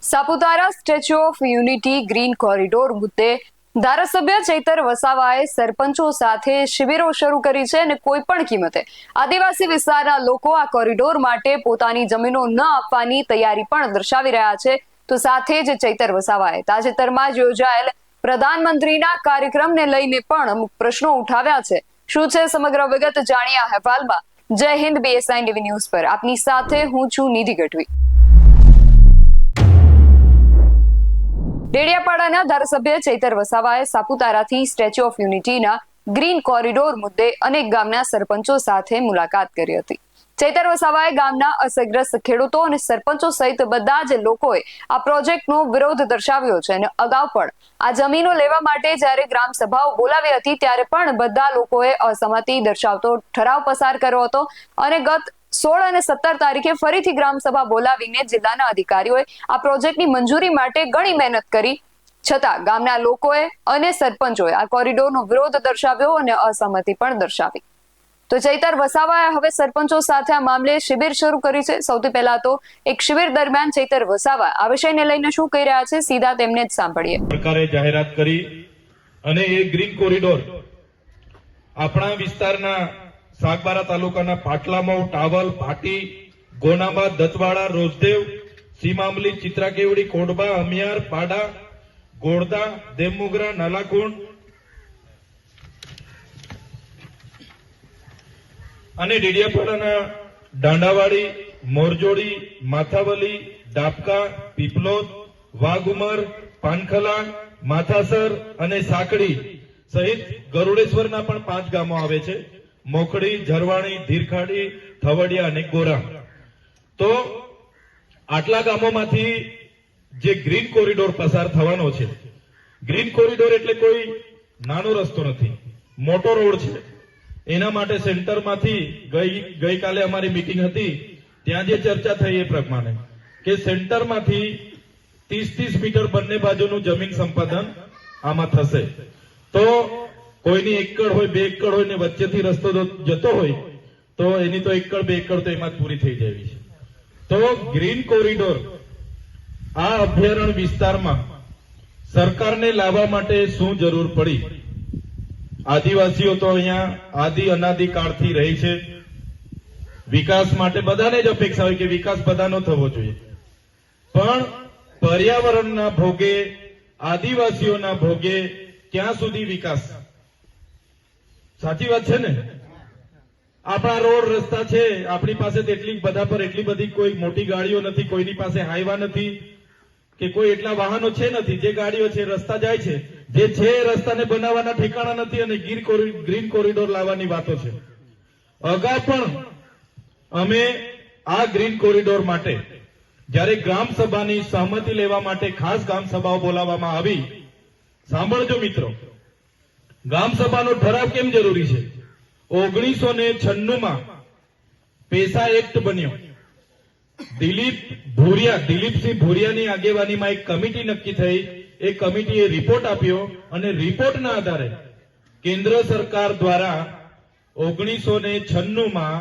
Saputara statue of unity green corridor મુદ્દે ધારાસભ્ય ચૈતર વસાવાએ સરપંચો સાથે શિબિરો શરૂ કરી છે અને કોઈ પણ કિંમતે આદિવાસી વિસ્તારના લોકો આ કોરિડોર માટે પોતાની જમીનો ન આપવાની તૈયારી પણ દર્શાવી રહ્યા છે. તો સાથે જ ચૈતર વસાવાએ તાજેતરમાં જ યોજાયેલ પ્રધાનમંત્રીના કાર્યક્રમને લઈને પણ અમુક પ્રશ્નો ઉઠાવ્યા છે. શું છે સમગ્ર વિગત જાણીએ આ અહેવાલમાં. જય હિન્દ, BSI ટીવી ન્યૂઝ પર આપની સાથે હું છું નિધિ ગઢવી. ડેડિયાપાડાના ધારાસભ્ય ચૈતર વસાવાએ સાપુતારાથી સ્ટેચ્યુ ઓફ યુનિટીના ગ્રીન કોરિડોર મુદ્દે અનેક ગામના સરપંચો સાથે મુલાકાત કરી હતી. ચૈતર વસાવાએ ગામના અસરગ્રસ્ત ખેડૂતો અને સરપંચો સહિત બધા જ લોકોએ આ પ્રોજેક્ટનો વિરોધ દર્શાવ્યો છે અને અગાઉ પણ આ જમીનો લેવા માટે જ્યારે ગ્રામ સભાઓ બોલાવી હતી ત્યારે પણ બધા લોકોએ અસહમતિ દર્શાવતો ઠરાવ પસાર કર્યો હતો અને ગત 16 અને 17 તારીખે ફરીથી ગ્રામસભા બોલાવીને જિલ્લાના અધિકારીઓએ આ પ્રોજેક્ટની મંજૂરી માટે ઘણી મહેનત કરી છતાં ગામના લોકોએ અને સરપંચોએ આ કોરિડોરનો વિરોધ દર્શાવ્યો અને અસહમતિ પણ દર્શાવી. તો ચૈતર વસાવાએ હવે સરપંચો સાથે આ મામલે શિબિર શરૂ કરી છે. સૌથી પહેલા તો એક શિબિર દરમિયાન ચૈતર વસાવા આ વિષયને લઈને શું કહી રહ્યા છે સીધા તેમને જ સાંભળીએ. સરકારે જાહેરાત કરી અને એ ગ્રીન કોરિડોર આપણા વિસ્તારના સાગબારા તાલુકાના પાટલામઉ, ટાવલ, ભાટી, ગોનાબા, દતવાડા, રોજદેવ, સીમામલી, ચિત્રાકેવડી, કોડબા, અમિયાર, પાડા, ગોળદા, દેવમુગરા, નાલાકુંડ અને ડેડિયાપાડાના દાંડાવાડી, મોરજોડી, માથાવલી, ડાબકા, પીપલોદ, વાઘુમર, પાનખલા, માથાસર અને સાંકડી સહિત ગરુડેશ્વરના પણ 5 ગામો આવે છે. મોખડી, ઝરવાણી, ધીરખાડી, થવડિયા અને ગોરા. તો આટલા ગામોમાંથી જે ગ્રીન કોરિડોર પસાર થવાનો છે, ગ્રીન કોરિડોર એટલે કોઈ નાનો રસ્તો નથી, મોટો રોડ છે. એના માટે સેન્ટરમાંથી ગઈકાલે અમારી મીટિંગ હતી ત્યાં જે ચર્ચા થઈ એ પ્રમાણે કે સેન્ટરમાંથી 30 મીટર બંને બાજુનું જમીન સંપાદન આમાં થશે. તો કોઈની 1 એકડ હોય, 2 એકડ હોય ને વચ્ચેથી રસ્તો જતો હોય તો એની તો 1 એકડ 2 એકડ તો એમાં જ પૂરી થઈ જાય છે. તો ગ્રીન કોરિડોર આ અભયારણ્ય વિસ્તારમાં સરકારને લાવવા માટે શું જરૂર પડી? આદિવાસીઓ તો અહીંયા આદિ અનાદિ કાળથી રહી છે. વિકાસ માટે બધાને જ અપેક્ષા હોય કે વિકાસ બધાનો થવો જોઈએ, પણ પર્યાવરણના ભોગે, આદિવાસીઓના ભોગે ક્યાં સુધી વિકાસ? સાચી વાત છે ને? આપણા રોડ રસ્તા છે, આપણી પાસે બધા પર એટલી બધી કોઈ મોટી ગાડીઓ નથી, કોઈની પાસે હાઈવા નથી કે કોઈ એટલા વાહનો છે નથી. જે ગાડીઓ છે રસ્તા જાય છે, જે છે રસ્તાને બનાવવાના ઠેકાણા નથી અને ગ્રીન કોરિડોર લાવવાની વાતો છે. અગાઉ પણ અમે આ ગ્રીન કોરિડોર માટે જ્યારે ગ્રામ સભાની સહમતિ લેવા માટે ખાસ ગ્રામ સભાઓ બોલાવવામાં આવી. સાંભળજો મિત્રો, ગ્રામ સભાનો ઠરાવ કેમ જરૂરી છે? 1996માં પેસા એક્ટ બન્યો. દિલીપસિંહ ભુરિયાની આગેવાનીમાં એક કમિટી નક્કી થઈ. એ કમિટીએ રિપોર્ટ આપ્યો અને રિપોર્ટના આધારે કેન્દ્ર સરકાર દ્વારા 1996માં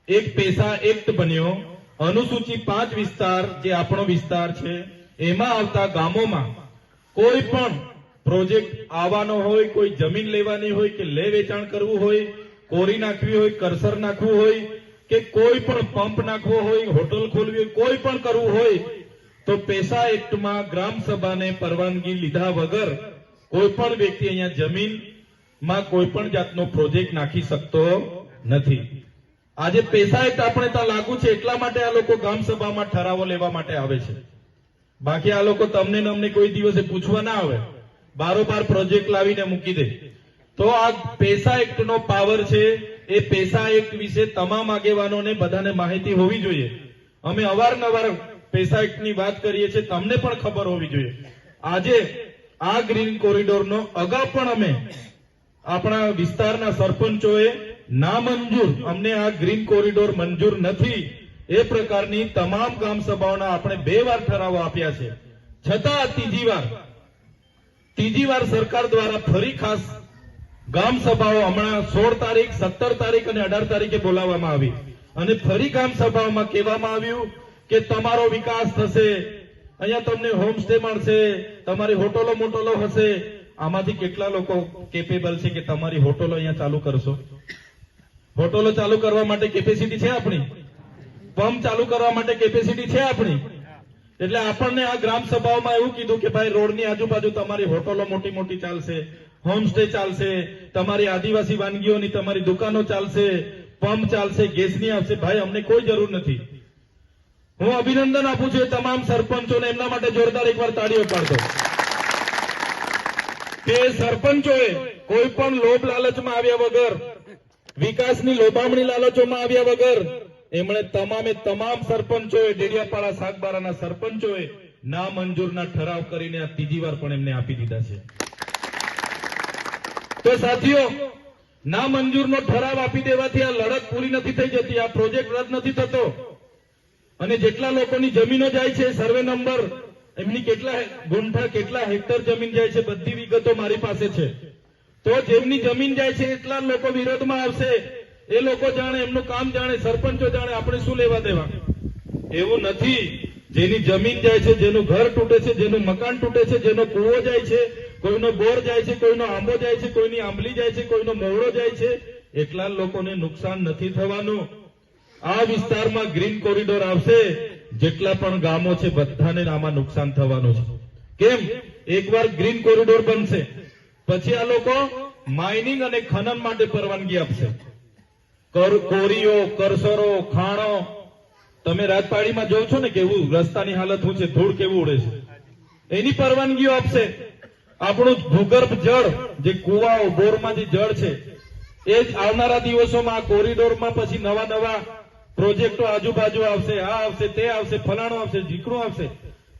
એક પેસા એક્ટ બન્યો. અનુસૂચિ 5 વિસ્તાર જે આપણો વિસ્તાર છે એમાં આવતા ગામોમાં કોઈ પણ પ્રોજેક્ટ આવવાનો હોય, કોઈ જમીન લેવાની હોય કે લે વેચાણ કરવું હોય, કોરી નાખવી હોય, કરસર નાખવું હોય કે કોઈ પણ પંપ નાખવો હોય, હોટલ ખોલવી હોય, કોઈ પણ કરવું હોય તો પેસા એક્ટમાં ગ્રામ સભાને પરવાનગી લીધા વગર કોઈ પણ વ્યક્તિ અહીંયા જમીનમાં કોઈ પણ જાતનો પ્રોજેક્ટ નાખી શકતો નથી. આજે પેસા એક્ટ આપણે ત્યાં લાગુ છે એટલા માટે આ લોકો ગ્રામ સભામાં ઠરાવો લેવા માટે આવે છે. બાકી આ લોકો તમને ને અમને કોઈ દિવસે પૂછવા ના આવે, બારોબાર પ્રોજેક્ટ લાવીને મૂકી દે. તો આ પેસા એક્ટનો પાવર છે. એ પેસા એક્ટ વિશે તમામ આગેવાનોને બધાને માહિતી હોવી જોઈએ. અમે અવારનવાર પેસા એક્ટની વાત કરીએ છીએ, તમને પણ ખબર હોવી જોઈએ. આજે આ ગ્રીન કોરિડોરનો અગાઉ પણ અમે આપણા વિસ્તારના સરપંચોએ નામંજૂર, અમને આ ગ્રીન કોરિડોર મંજૂર નથી એ પ્રકારની તમામ ગ્રામ સભાઓના આપણે 2 વાર ઠરાવો આપ્યા છે. છતાં ત્રીજી વાર સરકાર દ્વારા ફરી ખાસ ગ્રામ સભાઓ હમણાં 16 તારીખ, 17 તારીખ અને 18 તારીખે બોલાવવામાં આવી અને ફરી ગ્રામ સભાઓમાં કહેવામાં આવ્યું કે તમારો વિકાસ થશે, અહીંયા તમને હોમ સ્ટે મળશે, તમારી હોટલો મોટલો હશે. આમાંથી કેટલા લોકો કેપેબલ છે કે તમારી હોટલો અહીંયા ચાલુ કરશો? હોટલો ચાલુ કરવા માટે કેપેસિટી છે આપણી? પંપ ચાલુ કરવા માટે કેપેસિટી છે આપણી? એટલે આપણને આ ગ્રામ સભાઓમાં એવું કીધું કે ભાઈ રોડની આજુબાજુ તમારી હોટલો મોટી મોટી ચાલશે, હોમસ્ટે ચાલશે, તમારી આદિવાસી વાનગીઓની તમારી દુકાનો ચાલશે, પંપ ચાલશે, ગેસની આવશે. ભાઈ અમને કોઈ જરૂર નથી. હું અભિનંદન આપું છું તમામ સરપંચોને, એમના માટે જોરદાર એકવાર તાળીઓ પાડતો કે સરપંચોએ કોઈ પણ લોભ લાલચમાં આવ્યા વગર, વિકાસની લોભામણી લાલચોમાં આવ્યા વગર એમણે તમામ સરપંચોએ, ડેડિયાપાડા સાગબારાના સરપંચોએ ના મંજૂરના ઠરાવ કરીને આ ત્રીજી વાર પણ એમને આપી દીધા છે. તો સાથીઓ, ના મંજૂરનો ઠરાવ આપી દેવાથી આ લડત પૂરી નથી થઈ જતી, આ પ્રોજેક્ટ રદ નથી થતો. અને જેટલા લોકોની જમીનો જાય છે, સર્વે નંબર, એમની કેટલા ગુંઠા, કેટલા હેક્ટર જમીન જાય છે, બધી વિગતો મારી પાસે છે. તો જેમની જમીન જાય છે એટલા લોકો વિરોધમાં આવશે. એ લોકો જાણે, એમનું કામ જાણે, સરપંચો જાણે, આપણે શું લેવા દેવા? એવું નથી. જેની જમીન જાય છે, જેનું ઘર તૂટે છે, જેનું મકાન તૂટે છે, જેનો કૂવો જાય છે, કોઈનો બોર જાય છે, કોઈનો આંબો જાય છે, કોઈની આંબલી જાય છે, કોઈનો મોવડો જાય છે, એટલા લોકોને નુકસાન નથી થવાનું. આ વિસ્તારમાં ગ્રીન કોરિડોર આવશે, જેટલા પણ ગામો છે બધાને આમાં નુકસાન થવાનું છે. કેમ? એકવાર ગ્રીન કોરિડોર બનશે પછી આ લોકો માઇનિંગ અને ખનન માટે પરવાનગી આપશે. કોરીઓ, કરસરો, ખાણો, તમે રાજપાડીમાં જોવ છો ને કેવું રસ્તાની હાલત શું છે, ધૂળ કેવું ઉડે છે, એની પરવાનગીઓ આપશે. આપણું ભૂગર્ભ જળ, જે કુવાઓ, બોરમાં જે જળ છે, એ જ આવનારા દિવસોમાં આ કોરિડોરમાં પછી નવા નવા પ્રોજેક્ટો આજુબાજુ આવશે, આ આવશે, તે આવશે, ફલાણું આવશે, ઢીકણું આવશે.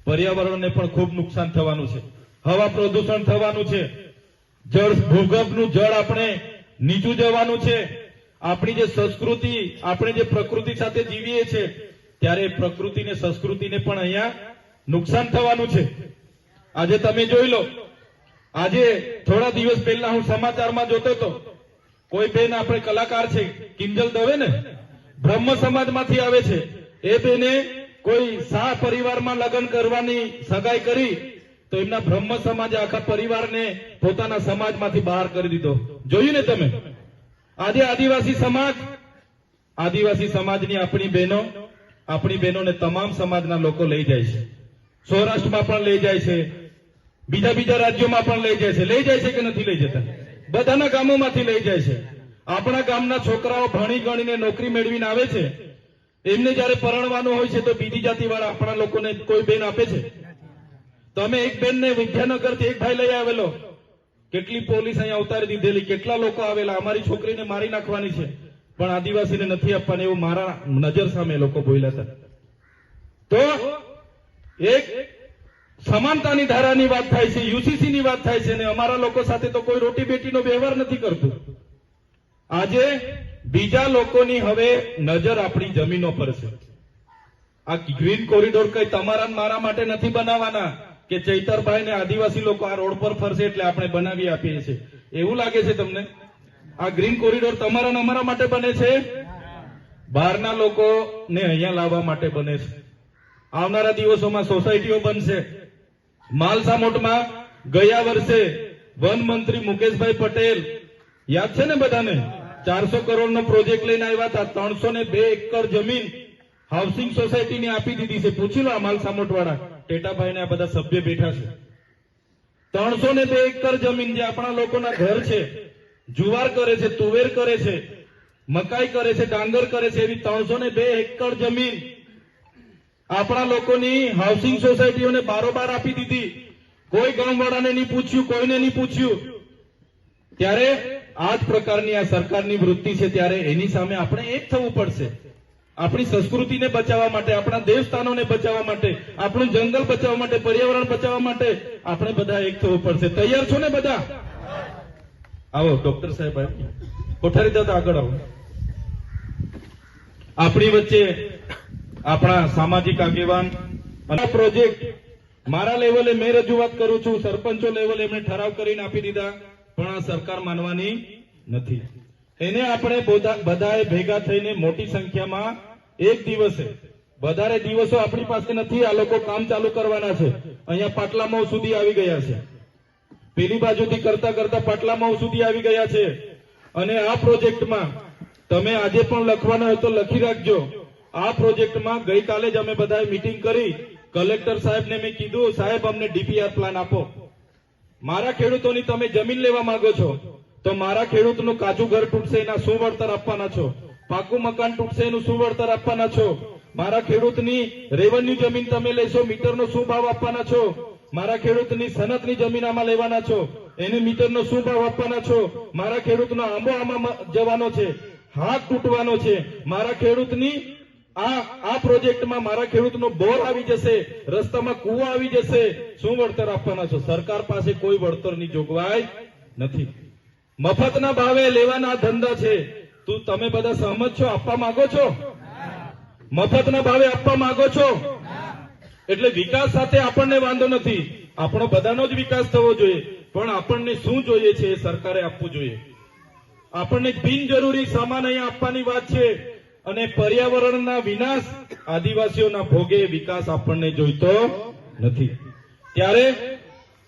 પર્યાવરણને પણ ખૂબ નુકસાન થવાનું છે, હવા પ્રદૂષણ થવાનું છે, જળ, ભૂગર્ભનું જળ આપણે નીચું જવાનું છે. આપણી જે સંસ્કૃતિ, આપણે જે પ્રકૃતિ સાથે જીવીએ છીએ, ત્યારે પ્રકૃતિને, સંસ્કૃતિને પણ અહીંયા નુકસાન થવાનું છે. આજે તમે જોઈ લો, આજે થોડા દિવસ પહેલા હું સમાચારમાં જોતો હતો, કોઈ બેન, આપણે કલાકાર છે, કિંજલ દવે ને, બ્રહ્મ સમાજમાંથી આવે છે, એ બેને કોઈ શાહ પરિવારમાં લગ્ન કરવાની સગાઈ કરી, તો એમના બ્રહ્મ સમાજે આખા પરિવારને પોતાના સમાજમાંથી બહાર કરી દીધો. જોયું ને તમે? આજે આદિવાસી સમાજની આપણી બહેનોને તમામ સમાજના લોકો લઈ જાય છે. સૌરાષ્ટ્રમાં પણ લઈ જાય છે, બીજા રાજ્યોમાં પણ લઈ જાય છે. લઈ જાય છે કે નથી લઈ જતા? બધાના ગામોમાંથી લઈ જાય છે. આપણા ગામના છોકરાઓ ભણી ગણીને નોકરી મેળવીને આવે છે, એમને જયારે પરણવાનું હોય છે તો બીજી જાતિવાળા આપણા લોકોને કોઈ બેન આપે છે? તમે એક બેનને વિદ્યાનગરથી એક ભાઈ લઈ આવેલો, કેટલી પોલીસ અહીંયા ઉતારી દીધેલી, કેટલા લોકો આવેલા, અમારી છોકરીને મારી નાખવાની છે, પણ આદિવાસીને નથી આપવાની, એવું મારા નજર સામે લોકો બોલ્યા હતા. તો એક સમાનતાની ધારાની વાત થાય છે, યુસીસી ની વાત થાય છે, અને અમારા લોકો સાથે તો કોઈ રોટી બેટીનો વ્યવહાર નથી કરતું. આજે બીજા લોકોની હવે નજર આપણી જમીનો પર છે. આ ગ્રીન કોરિડોર કઈ તમારા મારા માટે નથી બનાવવાના કે ચૈતરભાઈ ને આદિવાસી લોકો આ રોડ પર ફરશે એટલે આપણે બનાવી આપીએ છીએ. એવું લાગે છે તમને? આ ગ્રીન કોરિડોર તમારા અમારા માટે બને છે? બહારના લોકોને અહીંયા લાવવા માટે બને છે. આવનારા દિવસોમાં સોસાયટીઓ બનશે. માલસામોટમાં ગયા વર્ષે વન મંત્રી મુકેશભાઈ પટેલ, યાદ છે ને બધાને, 400 કરોડનો પ્રોજેક્ટ લઈને આવ્યા હતા. 302 એકર જમીન હાઉસિંગ સોસાયટીને આપી દીધી છે. પૂછી લો આ માલસામોટ વાળા, ટેટાભાઈ ને આ બધા સભ્ય બેઠા છે. 302 એકર જમીન, જે આપણા લોકોના ઘર છે, જુવાર કરે છે, તુવેર કરે છે, મકાઈ કરે છે, ડાંગર કરે છે, એવી 302 એકર જમીન આપણા લોકોની હાઉસિંગ સોસાયટીઓને બારોબાર આપી દીધી. કોઈ ગામવાળાને નહીં પૂછ્યું, કોઈને નહીં પૂછ્યું. ત્યારે આ જ પ્રકારની આ સરકારની વૃત્તિ છે, ત્યારે એની સામે આપણે એક થવું પડશે. આપણી સંસ્કૃતિને બચાવવા માટે, આપણા દેવસ્થાનોને બચાવવા માટે, આપણું જંગલ બચાવવા માટે, પર્યાવરણ બચાવવા માટે આપણે બધા એક થવું પડશે. તૈયાર છો ને બધા? આવો ડોક્ટર સાહેબ, કોઠારી દાદા આગળ આવો. આપણી વચ્ચે આપણા સામાજિક આગેવાન અને પ્રોજેક્ટ મારા લેવલે મેં રજૂઆત કરું છું, સરપંચો લેવલે એમણે ઠરાવ કરીને આપી દીધા, પણ આ સરકાર માનવાની નથી. એને આપણે બધાએ ભેગા થઈને મોટી સંખ્યામાં એક દિવસે વધારે દિવસો આપણી પાસે નથી. આ લોકો કામ ચાલુ કરવાના છે. અહીંયા પાટલામાં સુધી આવી ગયા છે. પેલી બાજુથી કરતા કરતા પાટલામાં સુધી આવી ગયા છે. અને આ પ્રોજેક્ટમાં તમે આજે પણ લખવાના હોય તો લખી રાખજો. આ પ્રોજેક્ટમાં ગઈકાલે જ અમે બધાએ મીટિંગ કરી. કલેક્ટર સાહેબને મેં કીધું, સાહેબ અમને ડીપીઆર પ્લાન આપો. મારા ખેડૂતોની તમે જમીન લેવા માંગો છો તો મારા ખેડૂતનું કાચું ઘર તૂટશે એના શું વળતર આપવાના છો? પાકું મકાન તૂટશે એનું શું વળતર આપવાના છો? મારા ખેડૂતની રેવન્યુ જમીન તમે લેશો, મીટરનો શું ભાવ આપવાના છો? મારા ખેડૂતની સનતની જમીન આમાં લેવાના છો, એને મીટરનો શું ભાવ આપવાના છો? મારા ખેડૂતનો આંબો આમાં જવાનો છે, હાથ તૂટવાનો છે. મારા ખેડૂતની આ પ્રોજેક્ટમાં મારા ખેડૂતનો બોર આવી જશે, રસ્તામાં કૂવો આવી જશે, શું વળતર આપવાના છો? સરકાર પાસે કોઈ વળતરની જોગવાઈ નથી. મફતના ભાવે લેવાના ધંધા છે. તમે બધા સહમત છો? આપવા માંગો છો? મફતના ભાવે આપવા માંગો છો? એટલે વિકાસ સાથે આપણને વાંધો નથી. આપણો બધાનો જ વિકાસ થવો જોઈએ, પણ આપણને શું જોઈએ છે એ સરકારે આપવું જોઈએ. આપણને બિનજરૂરી સામાન અહીંયા આપવાની વાત છે અને પર્યાવરણના વિનાશ, આદિવાસીઓના ભોગે વિકાસ આપણને જોઈતો નથી. ત્યારે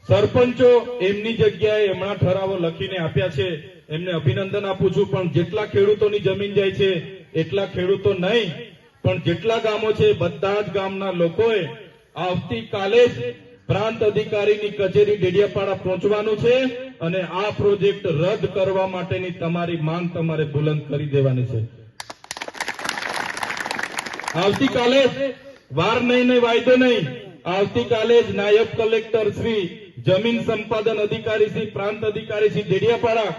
સરપંચો એમની જગ્યાએ એમના ઠરાવો લખીને આપ્યા છે, એમને અભિનંદન આપું છું. પણ જેટલા ખેડૂતોની જમીન જાય છે એટલા ખેડૂતો નહીં, પણ જેટલા ગામો છે બધા જ ગામના લોકોએ આવતીકાલે જ પ્રાંત અધિકારીની કચેરી ડેડિયાપાડા પહોંચવાનું છે અને આ પ્રોજેક્ટ રદ કરવા માટેની તમારી માંગ તમારે બુલંદ કરી દેવાની છે. આવતીકાલે જ, વાર નહીં ને વાયદો નહીં, આવતીકાલે જ નાયબ કલેક્ટર શ્રી, જમીન સંપાદન અધિકારી શ્રી, પ્રાંત અધિકારી શ્રી ડેડિયાપાડા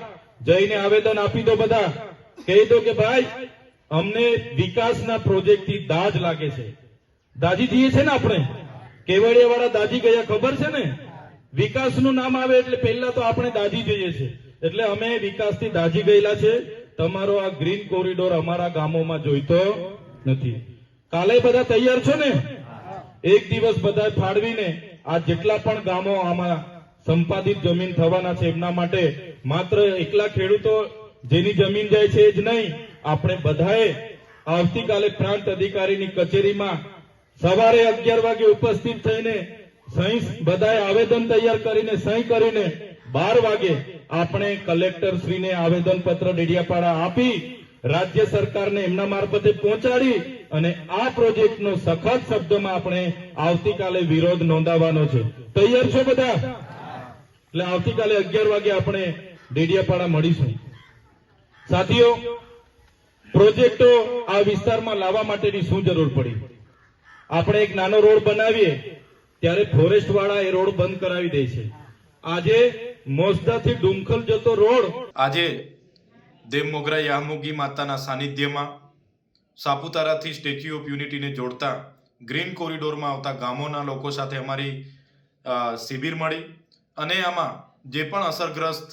જઈને આવેદન આપી દો. બધા કહી દો કે ભાઈ અમને વિકાસના પ્રોજેક્ટથી દાજ લાગે છે. દાજી જઈએ છે ને આપણે, કેવડિયા વાળા દાજી ગયા ખબર છે ને? વિકાસનું નામ આવે એટલે પહેલા તો આપણે દાજી જઈએ છે. એટલે અમે વિકાસથી દાજી ગયેલા છે. તમારો આ ગ્રીન કોરિડોર અમારા ગામોમાં જોઈતો નથી. કાલે બધા તૈયાર છો ને? એક દિવસ બધા ફાળવીને આ જેટલા પણ ગામો આમાં સંપાદિત જમીન થવાના છે એમના માટે માત્ર એકલા ખેડૂતો જેની જમીન જાય છે જ નહીં, આપણે બધાએ આવતીકાલે પ્રાંત અધિકારીની કચેરીમાં સવારે 11 વાગે ઉપસ્થિત થઈને સહી, બધાએ આવેદન તૈયાર કરીને સહી કરીને 12 વાગે આપણે કલેક્ટર શ્રીને આવેદન પત્ર ડેડિયાપાડા આપી રાજ્ય સરકારને એમના મારફતે પહોંચાડી અને આ પ્રોજેક્ટનો સખત શબ્દમાં આપણે આવતીકાલે વિરોધ નોંધાવવાનો છે. તૈયાર છો બધા? એટલે આવતીકાલે 11 વાગે આપણે ડેડિયાપાડા મળીશું. સાથીઓ, પ્રોજેક્ટો આ વિસ્તારમાં લાવવા માટેની શું જરૂર પડી? આપણે એક નાનો રોડ બનાવીએ ત્યારે ફોરેસ્ટ વાળા એ રોડ બંધ કરાવી દે છે. આજે મોસદાથી ડુમખલ જતો રોડ, આજે દેવ મોગરા યામોગી માતાના સાનિધ્યમાં સાપુતારાથી સ્ટેચ્યુ ઓફ યુનિટીને જોડતા ગ્રીન કોરિડોરમાં આવતા ગામોના લોકો સાથે અમારી શિબિર મળી અને આમાં જે પણ અસરગ્રસ્ત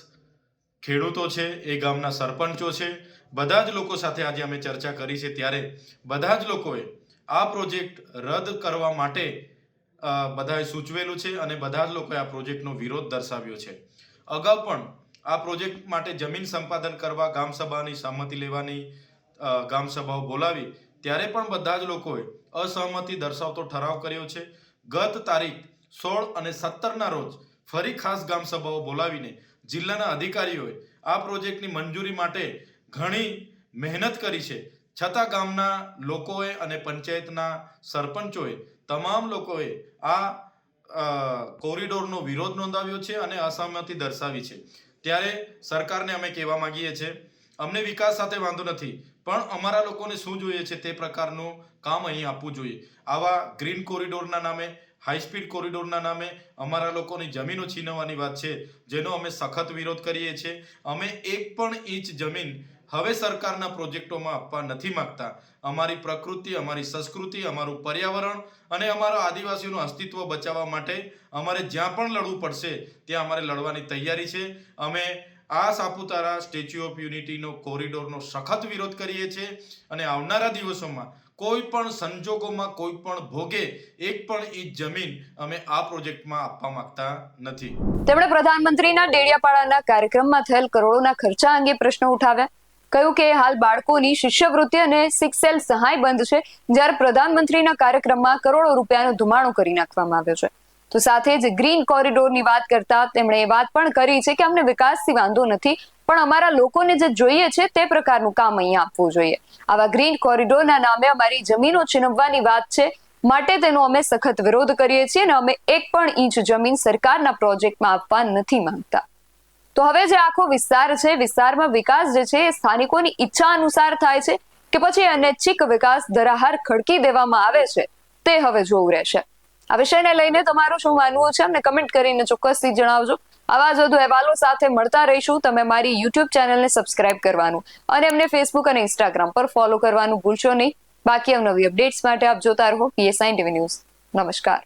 ખેડૂતો છે, એ ગામના સરપંચો છે, બધા જ લોકો સાથે આજે અમે ચર્ચા કરી છે. ત્યારે બધા જ લોકોએ આ પ્રોજેક્ટ રદ કરવા માટે બધાએ સૂચવેલું છે અને બધા જ લોકોએ આ પ્રોજેક્ટનો વિરોધ દર્શાવ્યો છે. અગાઉ પણ આ પ્રોજેક્ટ માટે જમીન સંપાદન કરવા ગામસભાની સહમતિ લેવાની ગામસભાઓ બોલાવી ત્યારે પણ બધા જ લોકોએ અસહમતિ દર્શાવતો ઠરાવ કર્યો છે. ગત તારીખ 16 અને 17ના રોજ ફરી ખાસ ગામસભાઓ બોલાવીને જિલ્લાના અધિકારીઓએ આ પ્રોજેક્ટની મંજૂરી માટે ઘણી મહેનત કરી છે. છતાં ગામના લોકોએ અને પંચાયતના સરપંચોએ, તમામ લોકોએ આ કોરિડોરનો વિરોધ નોંધાવ્યો છે અને અસહમતિ દર્શાવી છે. ત્યારે સરકારને અમે કહેવા માંગીએ છીએ, અમને વિકાસ સાથે વાંધો નથી, પણ અમારા લોકોને શું જોઈએ છે તે પ્રકારનું કામ અહીં આપવું જોઈએ. આવા ગ્રીન કોરિડોરના નામે, હાઈસ્પીડ કોરિડોરના નામે અમારા લોકોની જમીનો છીનવવાની વાત છે, જેનો અમે સખત વિરોધ કરીએ છીએ. અમે એક પણ ઇંચ જમીન હવે સરકારના પ્રોજેક્ટોમાં આપવા નથી માંગતા. અમારી પ્રકૃતિ, અમારી સંસ્કૃતિ, અમારું પર્યાવરણ અને અમારા આદિવાસીઓનું અસ્તિત્વ બચાવવા માટે અમારે જ્યાં પણ લડવું પડશે ત્યાં અમારે લડવાની તૈયારી છે. અમે આ સાપુતારા સ્ટેચ્યુ ઓફ યુનિટીનો કોરિડોરનો સખત વિરોધ કરીએ છીએ અને આવનારા દિવસોમાં કોઈ પણ સંજોગોમાં, કોઈ પણ ભોગે એક પણ ઇંચ જમીન અમે આ પ્રોજેક્ટમાં આપવા માંગતા નથી. તેમણે પ્રધાનમંત્રીના ડેડિયાપાડાના કાર્યક્રમમાં થયેલ કરોડોના ખર્ચા અંગે પ્રશ્નો ઉઠાવ્યા. કહ્યું કે હાલ બાળકોની શિષ્યવૃત્તિ અને સિક્સેલ સહાય બંધ છે, જ્યારે પ્રધાનમંત્રીના કાર્યક્રમમાં કરોડો રૂપિયાનો ધુમાડો કરી નાખવામાં આવ્યો છે. તો સાથે જ ગ્રીન કોરિડોરની વાત કરતા તેમણે એ વાત પણ કરી છે કે અમને વિકાસથી વાંધો નથી, પણ અમારા લોકોને જે જોઈએ છે તે પ્રકારનું કામ અહીંયા આપવું જોઈએ. આવા ગ્રીન કોરિડોરના નામે અમારી જમીનો છીનવવાની વાત છે, માટે તેનો અમે સખત વિરોધ કરીએ છીએ અને અમે એક પણ ઇંચ જમીન સરકારના પ્રોજેક્ટમાં આપવા નથી માંગતા. તો હવે જે આખો વિસ્તાર છે, વિસ્તારમાં વિકાસ જે છે એ સ્થાનિકોની ઈચ્છા અનુસાર થાય છે કે પછી અનૈચ્છિક વિકાસ ધરાહાર ખડકી દેવામાં આવે છે, તે હવે જોવું રહેશે. આ વિષયને લઈને તમારું શું માનવું છે અમને કમેન્ટ કરીને ચોક્કસથી જણાવજો. આવા જ વધુ અહેવાલો સાથે મળતા રહીશું. તમે મારી યુટ્યુબ ચેનલને સબસ્ક્રાઇબ કરવાનું અને અમને ફેસબુક અને ઇન્સ્ટાગ્રામ પર ફોલો કરવાનું ભૂલશો નહીં. બાકી અવનવી અપડેટ્સ માટે આપ જોતા રહો PSI TV ન્યૂઝ. નમસ્કાર.